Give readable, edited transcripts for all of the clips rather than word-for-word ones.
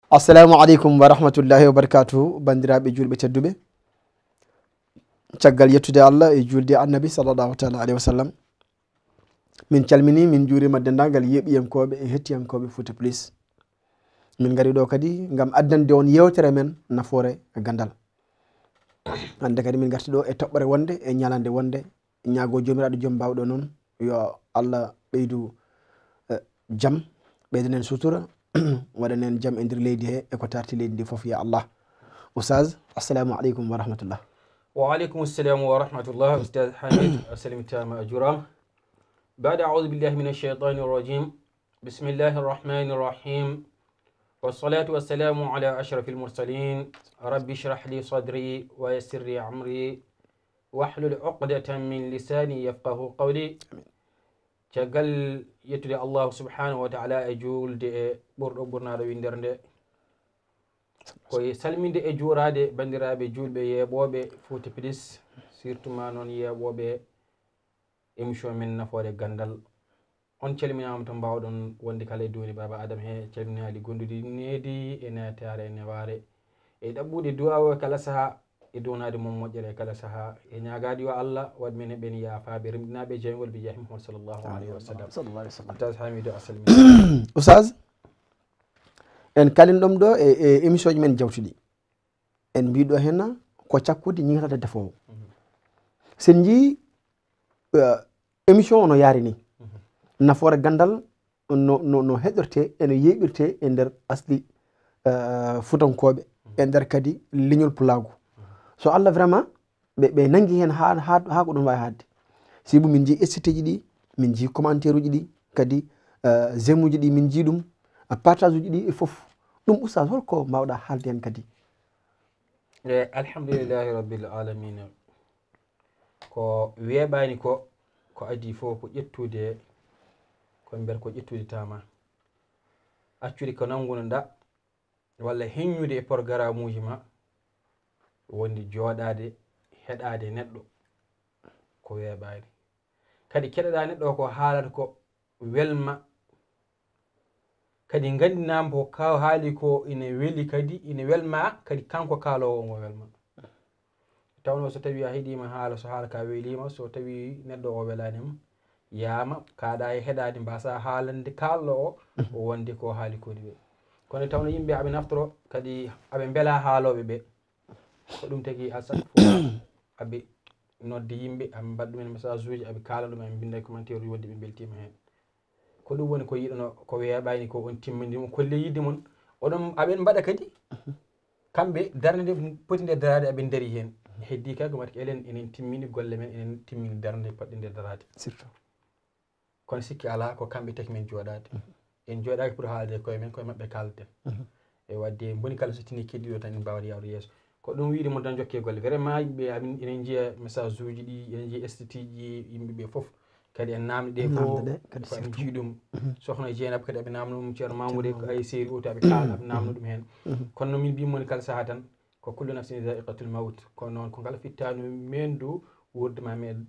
assalamu aleykum wa rahmatullahi wa barakatuhu bandiraɓe julɓe tedduɓe caggal yettude Allah e julde annabi sallllahu taala alayhi wa sallam min calmini min juurima dendagal yeɓiyankoɓe e hettiyankoɓe Fouta Plus min gari ɗo kadi gam addande on yewtere men nafoore gandal hande kadi min garti ɗo e toɓɓere wonde e ñalande wonde ñaago jomiraɗo joom bawɗo noon yo Allah ɓeydu jaam ɓeydanen sutura waɗanen jaam e nder leydi he eko tarti leydi ndi foof ya Allah. Oustaz assalamu aleykum wa rahmatullah. Wa aleykum assalamu wa rahmatullah. Oustaz Hamid asalimitama a jurama. بعد أعوذ بالله من الشيطان الرجيم بسم الله الرحمن الرحيم والصلاة والسلام على أشرف المرسلين ربي اشرح لي صدري ويسر لي أمري واحلل عقدة من لساني يفقه قولي caggal yettude allahu subhanahu wa taala e julde e ɓurɗo ɓurnaɗo winderde koye salminde e juurade bandiraɓe julɓe yeeɓoɓe Fouta Plus surtout ma noon yeeɓoɓe émission men nafoore gandal on calminama to mbawɗon wonde kala e duuni baba adama he calminali gondudi needi e natare e neware e ɗaɓɓude duwawo kala saaha e donade mom moƴƴere kala saaha e ñagade yo Allah waɗ men ɓen yaafaɓe remɗinaɓe jamigol bi jahi Muhammad sallllahu alayhi wa sallam. Oustaz Hamidou asalmi. Oustaz en kalin ɗom ɗo e émission ji men jawtuɗi en mbiɗo henna ko cakkude ñigatade defowo sen jii émission o no yaari ni nafoore gandal no heɗorte ene yeɓirte e nder asli futankoɓe e nder kadi leñol pulagu so Allah vraiment ɓe nangi hen ha ko ɗum wawi hadde sibu min jii SCT ji ɗi min jii commentaire uji ɗi kadi j'aime uji ɗi min jii ɗum partage uji ɗi e foof ɗum oustaz holko mbawɗa haalde hen kadi? Alhamdulillahi rabbil alamina ko weeɓani ko adi fof ko ƴettude ko mbiyata ko ƴettude tama accude ko nangunoɗa walla heññude e programme uji ma wondi jooɗade heɗade neɗɗo ko weeɓani kadi keɗoɗa neɗɗo ko haalata ko welma kadi gandinama ko ka haali ko ina weeli kadi ina welma kadi kanko kaalowo omo welma tawno so tawi a heeɗima haala so haala ka weelima so tawi neɗɗo o welanima yaama kaɗa e heɗade mbasa haalande kalɗo o wonde ko haali kodi ɓe kono tawno yimɓe aɓe naftoro kadi aɓe beela haaloɓe ɓe ko ɗum tagui à chaque fois aɓe nodde yimɓe aɓe mbaɗa ɗumen message uji aɓe kala ɗum aɓe binda commentaire uji wonde ɓe beltima hen ko ɗum woni ko yiɗano ko weeɓani ko on timmini kolle yidde moon oɗon aɓen mbaɗa kadi kamɓe darde nde poti nde darade aɓe daari hen heddi kay ko mati elen enen timmini golle men enen timmini darde poɗɗe nde darade surtout kono sikki ala ko kamɓe taki men jooɗade en jooɗaki pour haalde koye men koye mabɓe kalden e wadde boni kala so tini keddiɗo tan en mbawata yawde yeeso ko ɗum wiide mon tan jokke golle vraiment yimɓe enen jiiya message uji ɗi enen jiiya STT ji yimɓeɓe foof kadi en namde ɗe fof ko en jii ɗum sohna Dieynaba kadi aɓe namno ɗum ceerno Mamoudou ay séri oto aɓe kaala aɓe namno ɗum hen kono noon min mbimoni kala saaha tan ko kullu nafsin zaiqatul maut kono noon ko ngal fittanu mendu wurdema meɗen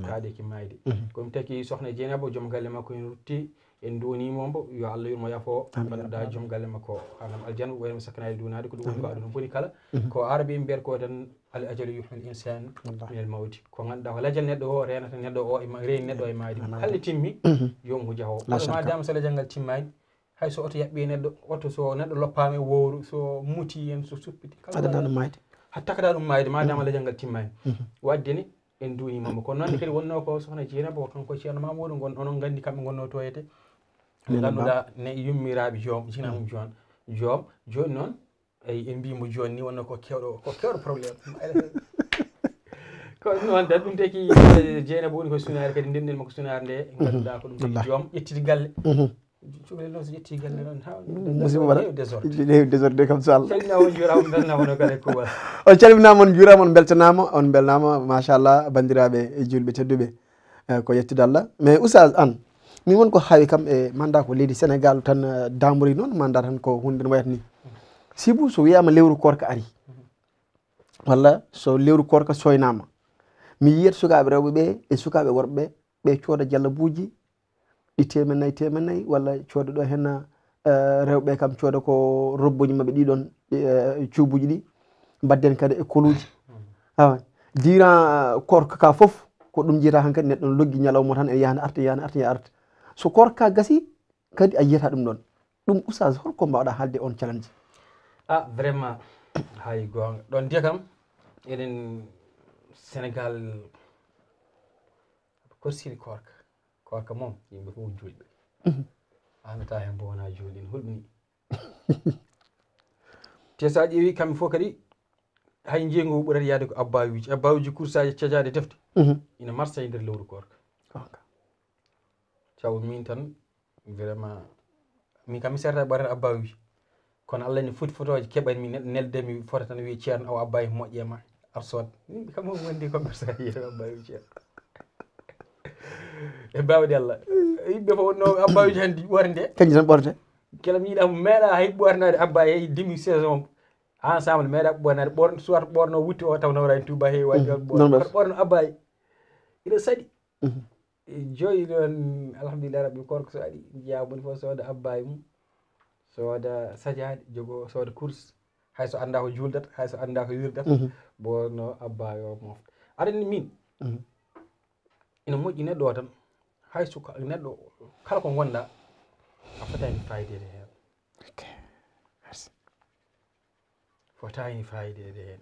kaaɗeki mayde komi taki sohna Dieynaba joom galle makko en rutti en donimomo yo Allah yurmo yafo ganduɗa joom galle makko hanam aljanna wayno sakanade dunade ko ɗum woni ko aduna boni kala ko arabe en mbiyata ko tan al ajalu yuhil insan min al mawti ko ganduɗa ko lajal neɗɗo o renata neɗɗo o reeni neɗɗo e maadi halde timmi yomu jaho madame so lajal ngal timmani hay so oto yaɓɓi neɗɗo oto so neɗɗo loppama e wowru so muti en so suppiti adana ɗum mayde ha takata ɗum mayde madame lajal ngal timmani wadde ni en duunimamo kono noon kadi wonno ko sohna Dieynaba ko kanko ceerno Mamoudou gon onon gandi kamɓe gonno toyete ganduɗa ne yummiraɓe joom jina mum joom joni noon eyi en mbimo joni ni wonno ko kewɗo probléme ko noon tan ɗum taki Dieynaba woni ko sunare kadi ndenden makko sunare nde ganduɗa ko ɗum taki joom ƴettidi galle cukalel noon so ƴetti galle noon musiba waɗa désordre comme ça Allah calminama on juurama on belnama no kala kuuɓal on calminama on juurama on beltanama on belnama machallah bandiraɓe e julɓe tedduɓe ko yettude Allah mais oustaz an min won ko hawi kam e manda ko leydi Sénégal tan damori noon manda tan ko hunde no wayata ni sibu so wiyama lewru korka ari walla so lewru korka soynama mi yiyat sukaɓe rewɓeɓe e sukaɓe worɓeɓe ɓe cooda jallabuji ɗi temennayyi walla cooda ɗo hen rewɓe kam cooda ko robboji maɓɓe ɗiɗon cuubuji ɗi mbadden kadi e koluji awa diran korka ka fof ko ɗum jiyata han kadi neɗɗo loggi ñalawma tan e yahde arta yahde arta ya arta so korka gasi kadi a yiyata ɗum ɗon ɗum oustaz holko mbawɗa haalde on challenge vraiment hay gonga ɗon ndiya kam eɗen Sénégal korsini korka moom yimɓe fof julɓe anata hen bo wona julɗi ne hulɓini te sa ƴeewi kamɓe fof kadi hay jeygu ɓurata yaade ko abbawiji kursaji cajade defte ina marsa e nder lewru korka taw min tan vraiment min kam mi serta ɓarata abbawiji kono Allah ne foti fotoje keɓani mi nelde mi fota tan wi ceerno aw abbawi moƴƴe ma ar sod yimɓe kam moom wondi comme ça yiya abbawi ceerno e bawɗe Allah yimɓe fof wonno abbawiji hande ɓorde kañum tan ɓorde kala mi yiiɗa meeɗa hay ɓornade abbaye hay demi saison ensemble meeɗa ɓornade ɓorno soit ɓorno wutti o taw nawra en tuba heewi waɗi ɓorno abbaye ina saɗi joyi ɗon alhamdulillah rabbil korko so aɗi jeeya moni fof sooda abbaye mum sooda sajade jogo sooda course hayso anda ko juldata hayso anda ko wirdata bonno abbaye o mofta aɗa min ina moƴƴi neɗɗo o tan hayso neɗɗo kala ko gonɗa a fotani fayidede hen fotani fayidede hen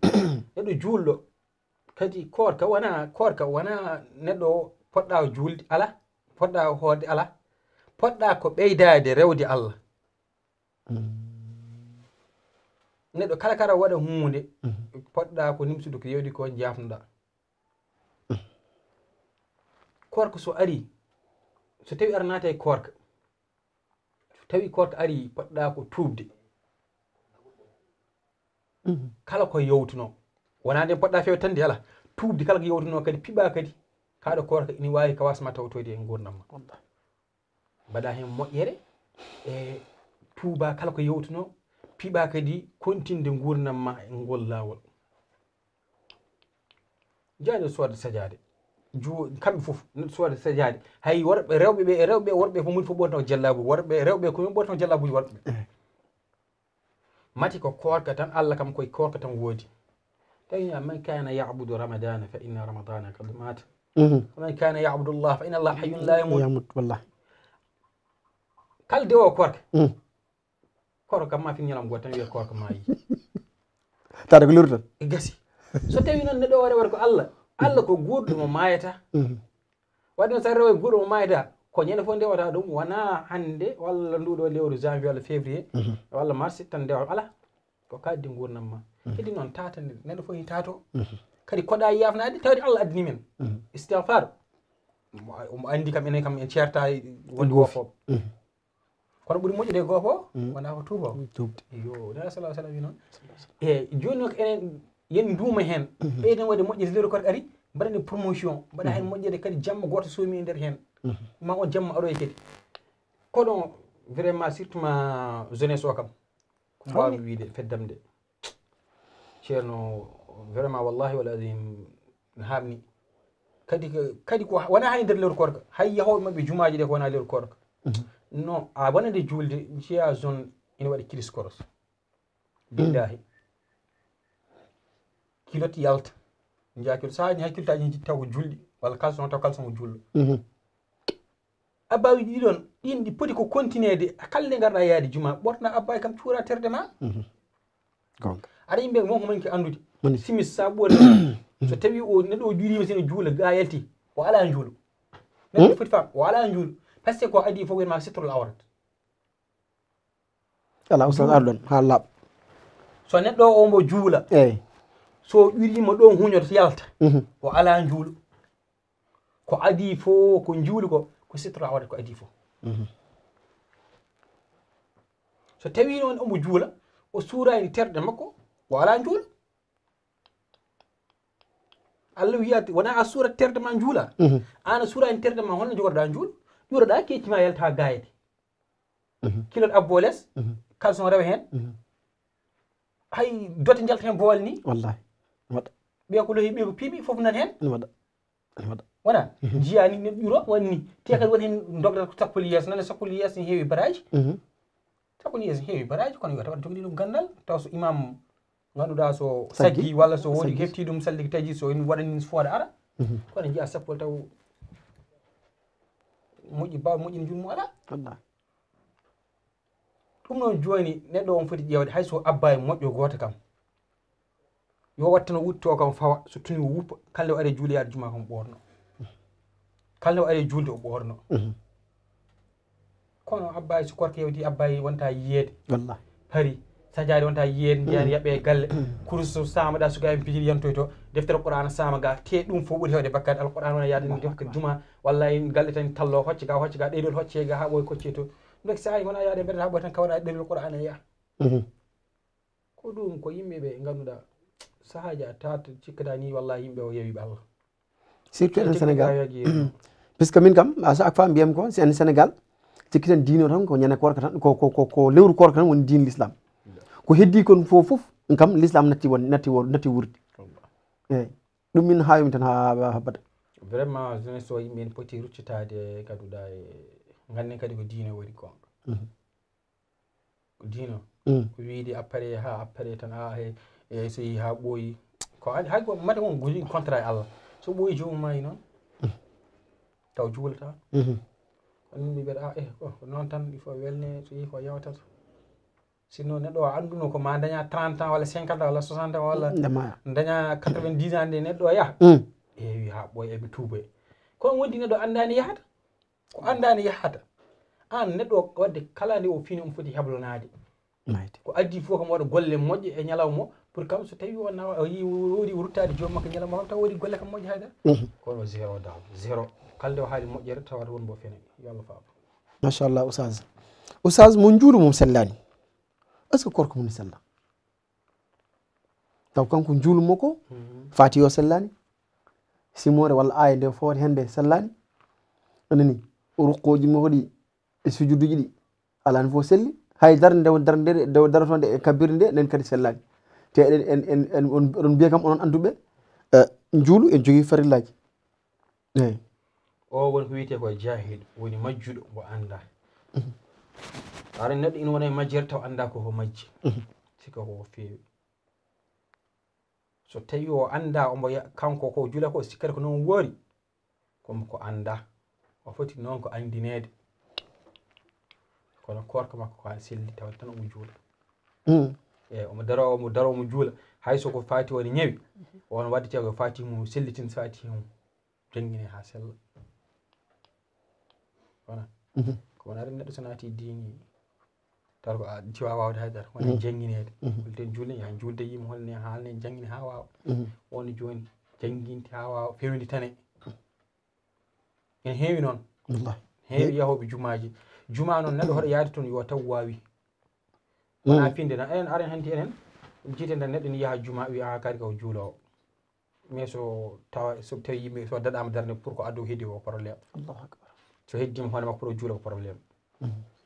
neɗɗo juulɗo kadi korka wona neɗɗo o poɗɗa ko julde ala poɗɗa hoorde ala poɗɗa ko ɓeydade rewde Allah neɗɗo kala kara waɗa hunde poɗɗa ko nimsude ko yewdi ko jafnoɗa korka so ari so tawi aɗa naata e korka so tawi korka ari poɗɗa ko tuubde kala ko yewtuno wona nde poɗɗa fewde tan de ala tuubde kala ko yewtuno kadi piɓa kadi kaɗo korka ina wawi ka wasma tawtoyde e gurdam ma mbaɗa hen moƴƴere e tuuba kala ko yewtuno piɓa kadi kontinde gurdam ma e ngol lawol jaani sooda sajade kamɓe fof neɗɗo sooda sajade hay worɓe rewɓe e rewɓe worɓe fof moni fof ɓorno jallabu worɓe rewɓe ko ɓorno jallabuji worɓe mati ko korka tan Allah kam koye korka tan woodi tawi man kana yabudu ramadana fa inna ramadana qad mata ومن كان يعبد الله فإن الله حي لا يموت والله kala dewo korka ma fin ñalam gotan wiya korka ma yi tade ko lurtan gasi so tawi non neɗɗo ware ko Allah ko gurɗo mo mayata wadde no sa rewe gurɗo mo mayata ko ñande fof ndewata ɗum wona hande walla nduɗo lewru janvier walla février walla mars tan ndewa ala ko kaddi gurnam ma kedi noon tata neɗɗo fof tato kadi koɗa yafnade tawde Allah addini men istighfar mo andi kam enen kam en certa wonde gofoɓe kono ɓuuri moƴƴude gofo wona ko tuubo yo nela sallah sallam wi noon e joni noon enen yen duuma hen ɓeyden wadde moƴƴede lewru korka ari mbaɗen promotion mbaɗa hen moƴƴede kadi jamma goto soomi e nder hen ma on jamma aɗoye kadi koɗon vraiment surtout ma jeunesse o kam ko mbawmi wiide feddam de ceerno vraiment wallahi wal azim hamni kadi ko wona hay nder lewru korka hay yahoɓe mabɓe jumaji ɗe ko wona lewru korka non a wonande julde jeeya zone ina waɗi crise koros billahi kilote yalta jakil sahaji hakkiltaji jitti taw ko julɗi walla kalson taw kalson ko julɗo abbawi ɗiɗon ɗin ɗi poti ko continuede kala nde garɗa yaade juma ɓorna abbawi kam cuura terde ma aɗa yimɓe wonko mani ko andude simis sa ɓuuri so tawi o neɗɗo o juulima sino juula ga yalti o ala juulu neɗɗo foti fam o ala juulu par ce que ko adi fof wiyatma sitrol awrat ala ustad arɗon ha laaɓ so neɗɗo o mbo juula eyyi so ƴurima ɗon huñoto yalta o ala juulu ko adi fof ko juulu ko sitrol awrat ko adi fof so tawi noon omo juula o suurani terɗe makko o ala juulu Allah wiyata wona a suura terde ma juula an a suurani terde ma holno jogorɗa juul ƴuroɗa keccima yalta ha gayede kilot abbo less kalson rewa hen hay dote jalta hen bool ni wallahi waɗa ɓiya ko lohi ɓiya ko piiɓi foof nan hen waɗa wona jiyani neɗɗo ƴuro wonni te kadi woni hen dogdata ko sappoli yesso nane sappoli yesso ne heewi baraji sappo ni heewi baraji kono yo tawa jogini ɗum gandal taw so imam ganduɗa so saggi walla so woni hefti ɗum salligi taji so en waɗani foode ara kono jiya sappo taw moƴƴi baw moƴƴini julmu ala wallahi ɗum noon joni neɗɗo on foti ƴewde hayso abba e moƴƴo goto kam yo wattano wutto kam fawa so tuni wuppa kala o ari juuli yaade juma kam ɓorno kala o ari julde o ɓorno kono abba so korko yewti abba wonta yiyede wallahi pari sajade wonta yiyede ndiyani yaɓe galle kurso samaɗa suka en pijiri yantoy to deftere qur'ana sama ga te ɗum fo ɓuuri hewde bakkade alqur'an wona yaade defka juma walla en galle tan tallo hocce ga ɗeɗol hocce ga ha ɓoy kocce to donc sa wona yaade mberde ha ɓoy tan kawɗa ɗeɗol qur'ana ya ko ɗum ko yimɓeɓe ganduɗa sahaji a tata cikkata ni wallahi yimɓe o yewiɓe Allah surtout en Sénégal puisque min kam à chaque fois mbiyam ko en Sénégal cikkiten diino tan ko ñande korka tan ko lewru korka tan woni diine l'islam ko heddi kon fof kam l'islam natti wurde eyyi ɗum min hawimi tan ha bada vraiment jeunesse o yimɓe en poti ruccitade ganduɗa e ganden kadi ko diine woni gonga ko diino ko wiide après tan e so yi ha ɓooyi ko hay ko mata won goli contrat e Allah so ɓooyi jomum mayi noon taw juulata kono yimɓe mbiyata ko noon tan il faut welne so yi ko yawtata sinon neɗɗo o anduno ko ma daña 30 ans walla 50 ans walla 60 ans walla daña 90 ans nde neɗɗo o yaha ewi ha ɓooya eɓe tuuboye kono wondi neɗɗo andani yahata ko andani yahata an neɗɗo o wadde kala nde o fini on foti heblonade ko addi fof kam waɗa golle moƴƴe e ñalawma pour kam so tawi o yi woodi ruttade joom makko ñalawma kam taw woodi golle kam moƴƴe haydara kono zéro dal zéro kalde o haali moƴƴere tawata won bo fene yo Allah faabo machallah oustaz mo juulu mum sellani est ce que korko mum sella taw kanko juulumo ko fati o sellani simore walla aya nde foote hende sellani anani ruqoji moɗi e sujuduji ɗi alani fof selli hay darde darotonde e kabbirde nde nden kadi sellani te eɗen oɗon mbiya kam onon anduɓe juulu en jogui farillaji eyyi o woni ko wiyete ko jahil woni majjuɗo mo anda ara neɗɗo ina wona e majjere taw anda koko majji sika koko feewi so tawi o anda omo kanko ko juula ko sikkata ko noon woori komo ko anda o foti noon ko andinede kono korka makko ko an selli taw tan omo juula eyyi omo daro omo juula hayso ko fati woni ñawi on waddete ko fati mo sellitin fati mum jangguine ha sella wona ko wona neɗɗo so naati diini taw ko tiwa wawde haydara wona jangguinede hulten julde yaha julde yimo holne haalne jangguine ha wawa woni joni jangguinte ha wawa fewndi tane en heewi noon heewi yahoɓe jumaji juma noon neɗɗo hoɗo yaade toon yo taw wawi wona finde tan enen aren hanti enen jiiten tan neɗɗo ni yaha juma wi kadi ko juulowo mais so tawi yimɓe so daɗama darde pour ko addo heddi ko probléme so heddima hoore makko pour o juula ko probléme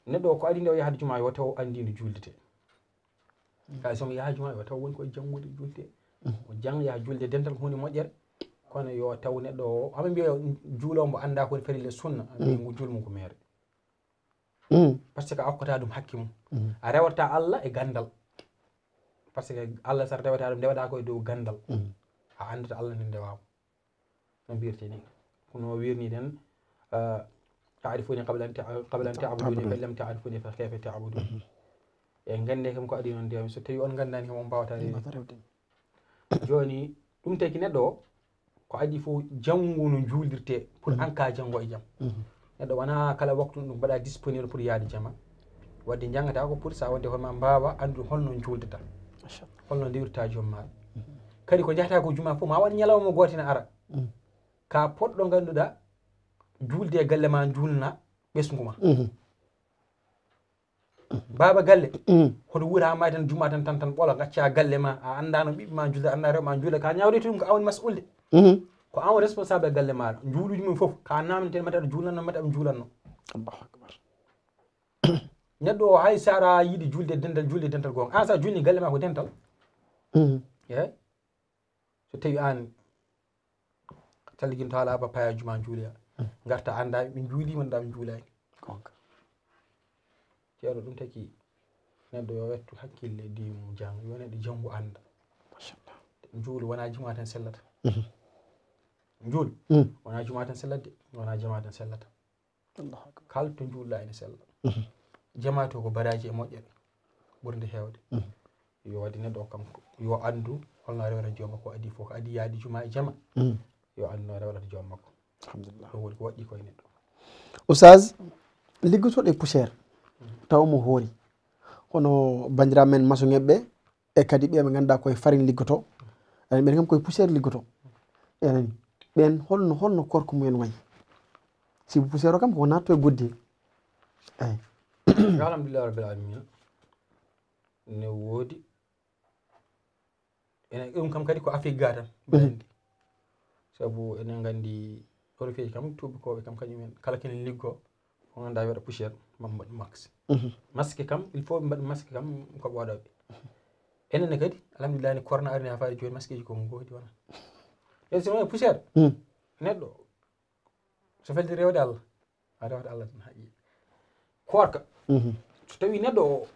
neɗɗo o ko adi nde o yahade juma yo taw andi no juldete kay somo yaha juma yo taw woni koye janggude julde o jang yaha julde dental ko hunde moƴƴere kono yo taw neɗɗo o aɓe mbiya juulowo mbo anda koni farille sunna mbi ngu julmum ko meere par ce que a hokkata ɗum hakke mum a rewata Allah e gandal par ce que Allah sara rewata ɗum ndewaɗa koye dow gandal a andata Allah nde ndewama no mbirte ni kono wirni den ta'rifuni qabla an ta'buduni fa lam ta'rifuni fa kayfa ta'budun e gande kam ko adi noon ndewami so tawi on gandani kam on mbawata rewde joni ɗum taki neɗɗo o ko adi fof janggu no juulirte pour an ka janggo e jaam neɗɗo wona kala waktu ɗum mbaɗa disponible pour yaade jama wadde jangata ko pour sa wadde hoorema mbawa andude holno juuldata holno ndiwirta joom maɗa kadi ko jahata ko juma fof ma waɗ ñalawma gotina ara ka poɗɗo ganduɗa juulde e galle ma julna ɓesgu ma baba galle hoto wuuri ha mayi tan juma tan ɓoola gacca galle ma a andano ɓiɓɓe ma julde anda rewɓe ma julde ka ñawrete ɗum ko awni mas'ulde ko an responsable e galle maɗa juuluji mum foof ka namdeten mataɗa juulanno mataɓe juulanno Allahu akbar neɗɗo o hay sara yiiɗi julde dental gonga an sa julni galle ma ko dental yeyi so tawi an taliguinto haala ba paya juma juuloya garta anda ɓe juulima nda ɓe juulani ceerno ɗum taki neɗɗo yo wettu hakkille diine mum janga yo neɗɗo janngu anda machallah juul wona juma tan sellata juul wona juma tan sellata de wona jama tan sellata allahu akbar kala to juulɗa ene sella jama to ko baraji e moƴƴere ɓurde heewde yo waɗi neɗɗo o kam yo andu holno rewrata joom makko adi fof ko adi yaadi juma e jama yo andu no rewrata joom makko alhamdulillah ɗum woni ko waɗɗi koye neɗɗo oustaz liggotoɗo e poussiére taw mo hoori hono bandiraɓe men maçoŋeɓe e kadi ɓe ɓe ganduɗa koye farine liggoto enen ɓen kam koye poussiére liggoto enani ɓen holno korko mumen wayi si poussiére o kam koko natto e goddi eyi alhamdulillah rabbil alamina ne woodi enen ɗum kam kadi ko Afrique ga tan ɓendi sabu enen gandi horofeji kam tubakoɓe kam kañumen kala kene liggo ko ganduɗa waɗa poussiére mbaɗ masque masque kam il faut ɓe mbaɗa masque kam ko ɓooɗaɓe enenne kadi alhamdulillah ni corona arini ha faade joni masque ji komo goodi wona e sono poussiére neɗɗo so felti rewde Allah a rewata Allah tan haqiqa korka so tawi neɗɗo o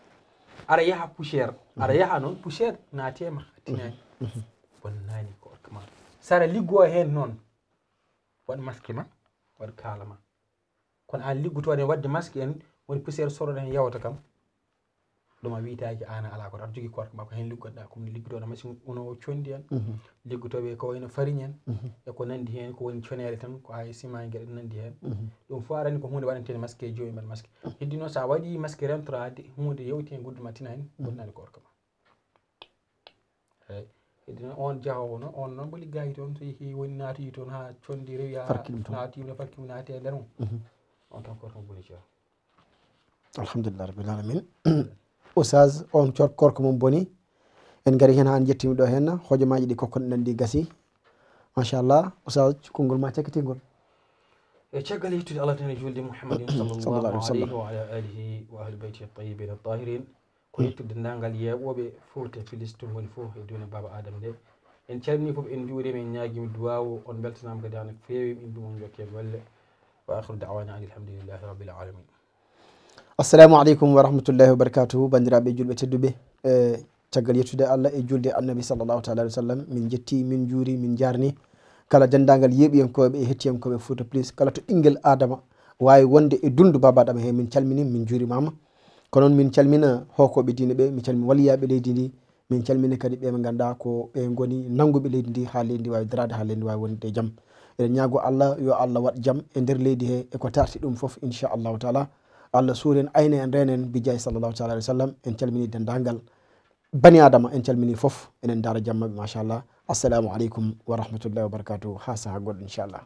aɗa yaaha poussiére aɗa yaaha noon poussiére naatema tinani bonnani korka ma saɗa liggo hen noon waɗ masque ma waɗ kaala ma kono an liggotode wadde masque en woni poussiére soroɗo hen yawta kam ɗum a witaki an ala ko aɗa jogui korka ma ko hen liggotoɗa kono liggotoɗo machine uno condi en liggotoɓe ko wayno farine en e ko nandi hen ko woni conele tan ko ay ciment gueɗe nandi hen ɗum fo arani ko hunde waɗantede masque e jomum mbaɗa masque heddi noon sa waɗi masque rentrade hunde yewti hen gudduma tinani bonnani korka ma eyyi heddi noon on jaahowo noon on noon mo liggaki toon so yeehi woni natoyi toon ha condi rewi ha naati no farki mum naati e nder mum on tan korka mum boni ceerno alhamdulillah rabbil alamin oustaz on korka mum boni en gari hen ha en jettimi ɗo hen hojomaji ɗi kokkoɗen ɗi gasi machallah oustaz konngol ma cakkitingol e caggal yettude Allah tan e julde Muhammadin sallallahu alayhi wa ala alihi wa ahli bayti at-tayyibin at-tahirin ko yettude dendagal yeɓoɓe Fouta Filistin woni fof e duna baba Adama nde en calmini foof en juurima en ñaguima duwawu on beltanama kadi hano feewi min ɗum jokke golle wa akhiru da'wana ani alhamdulillahi rabbil alamin assalamu aleykum wa rahmatullahi wa barakatuhu bandiraɓe julɓe tedduɓe caggal yettude Allah e julde annabi sallllahu taala alih wa sallam min jetti min juuri min jarni kala dendagal yeeɓiyankoɓe e hettiyankoɓe Fouta Plus kala to ɓinguel adama wawi wonde e dundu baba Adama he min calmini min juurimama ko noon min calmina hokoɓe diine ɓe min calmina waliyaɓe leydi ndi min calmini kadi ɓe ɓe ganduɗa ko ɓe goni nangguɓe leydi ndi ha leydi ndi wawi darade ha leydi ndi wawi wonde jaam eɗen ñaago Allah yo Allah waɗ jaam e nder leydi he eko tarti ɗum foof inchallahu taala Allah suuren ayne en renen bijayi sallllahu taala alih wa sallam en calmini dendagal bani adama en calmini foof enen daara jammaɓe machallah assalamu aleykum wa rahmatullahi wa barakatuh ha saaha goɗɗo inchallah